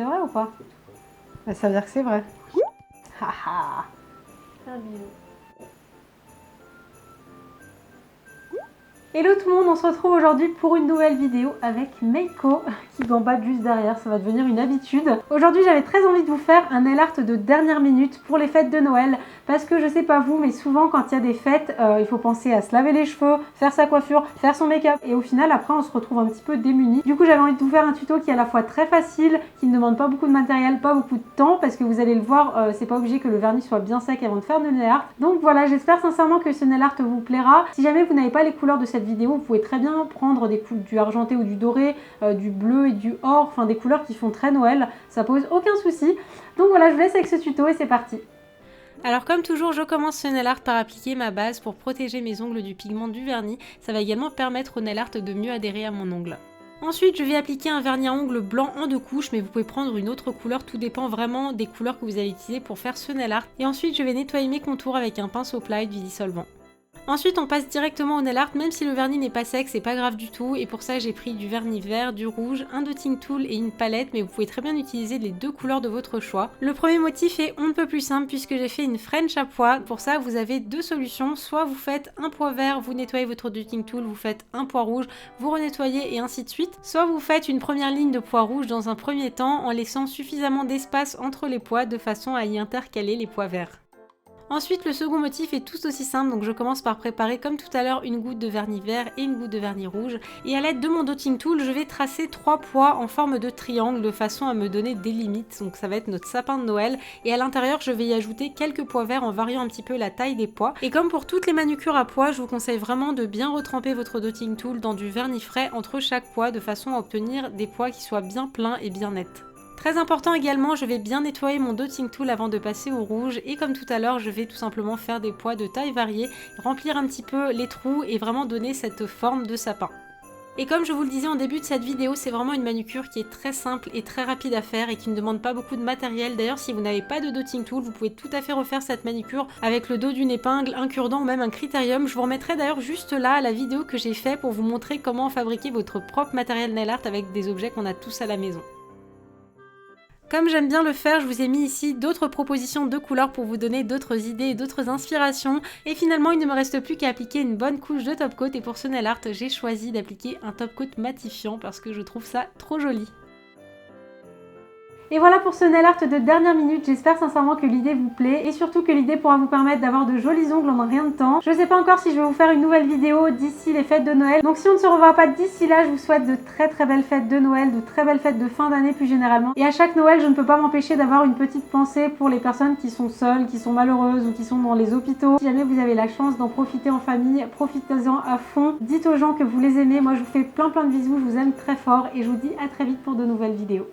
C'est vrai ou pas? Bah, ça veut dire que c'est vrai. Haha. Un bisou. Hello tout le monde, on se retrouve aujourd'hui pour une nouvelle vidéo avec Meiko qui gambade juste derrière, ça va devenir une habitude. Aujourd'hui j'avais très envie de vous faire un nail art de dernière minute pour les fêtes de Noël parce que je sais pas vous mais souvent quand il y a des fêtes il faut penser à se laver les cheveux, faire sa coiffure, faire son make-up et au final après on se retrouve un petit peu démunis. Du coup j'avais envie de vous faire un tuto qui est à la fois très facile, qui ne demande pas beaucoup de matériel, pas beaucoup de temps parce que vous allez le voir c'est pas obligé que le vernis soit bien sec avant de faire le nail art. Donc voilà, j'espère sincèrement que ce nail art vous plaira. Si jamais vous n'avez pas les couleurs de cette vidéo, vous pouvez très bien prendre du argenté ou du doré, du bleu et du or, enfin des couleurs qui font très Noël, ça pose aucun souci. Donc voilà, je vous laisse avec ce tuto et c'est parti. Alors comme toujours, je commence ce nail art par appliquer ma base pour protéger mes ongles du pigment du vernis. Ça va également permettre au nail art de mieux adhérer à mon ongle. Ensuite, je vais appliquer un vernis à ongles blanc en 2 couches, mais vous pouvez prendre une autre couleur, tout dépend vraiment des couleurs que vous allez utiliser pour faire ce nail art. Et ensuite, je vais nettoyer mes contours avec un pinceau plat et du dissolvant. Ensuite, on passe directement au nail art, même si le vernis n'est pas sec, c'est pas grave du tout. Et pour ça, j'ai pris du vernis vert, du rouge, un dotting tool et une palette, mais vous pouvez très bien utiliser les 2 couleurs de votre choix. Le premier motif est on ne peut plus simple puisque j'ai fait une French à pois. Pour ça, vous avez 2 solutions. Soit vous faites un pois vert, vous nettoyez votre dotting tool, vous faites un pois rouge, vous renettoyez et ainsi de suite. Soit vous faites une première ligne de pois rouge dans un premier temps en laissant suffisamment d'espace entre les pois de façon à y intercaler les pois verts. Ensuite, le second motif est tout aussi simple, donc je commence par préparer comme tout à l'heure une goutte de vernis vert et une goutte de vernis rouge. Et à l'aide de mon dotting tool, je vais tracer 3 pois en forme de triangle de façon à me donner des limites. Donc ça va être notre sapin de Noël. Et à l'intérieur, je vais y ajouter quelques pois verts en variant un petit peu la taille des pois. Et comme pour toutes les manucures à pois, je vous conseille vraiment de bien retremper votre dotting tool dans du vernis frais entre chaque pois de façon à obtenir des pois qui soient bien pleins et bien nets. Très important également, je vais bien nettoyer mon dotting tool avant de passer au rouge et comme tout à l'heure, je vais tout simplement faire des pois de taille variée, remplir un petit peu les trous et vraiment donner cette forme de sapin. Et comme je vous le disais en début de cette vidéo, c'est vraiment une manucure qui est très simple et très rapide à faire et qui ne demande pas beaucoup de matériel. D'ailleurs, si vous n'avez pas de dotting tool, vous pouvez tout à fait refaire cette manucure avec le dos d'une épingle, un cure-dent ou même un critérium. Je vous remettrai d'ailleurs juste là la vidéo que j'ai faite pour vous montrer comment fabriquer votre propre matériel nail art avec des objets qu'on a tous à la maison. Comme j'aime bien le faire, je vous ai mis ici d'autres propositions de couleurs pour vous donner d'autres idées et d'autres inspirations. Et finalement, il ne me reste plus qu'à appliquer une bonne couche de top coat. Et pour ce nail art, j'ai choisi d'appliquer un top coat matifiant parce que je trouve ça trop joli. Et voilà pour ce nail art de dernière minute, j'espère sincèrement que l'idée vous plaît et surtout que l'idée pourra vous permettre d'avoir de jolis ongles en un rien de temps. Je ne sais pas encore si je vais vous faire une nouvelle vidéo d'ici les fêtes de Noël, donc si on ne se revoit pas d'ici là, je vous souhaite de très belles fêtes de Noël, de très belles fêtes de fin d'année plus généralement. Et à chaque Noël, je ne peux pas m'empêcher d'avoir une petite pensée pour les personnes qui sont seules, qui sont malheureuses ou qui sont dans les hôpitaux. Si jamais vous avez la chance d'en profiter en famille, profitez-en à fond. Dites aux gens que vous les aimez, moi je vous fais plein de bisous, je vous aime très fort et je vous dis à très vite pour de nouvelles vidéos.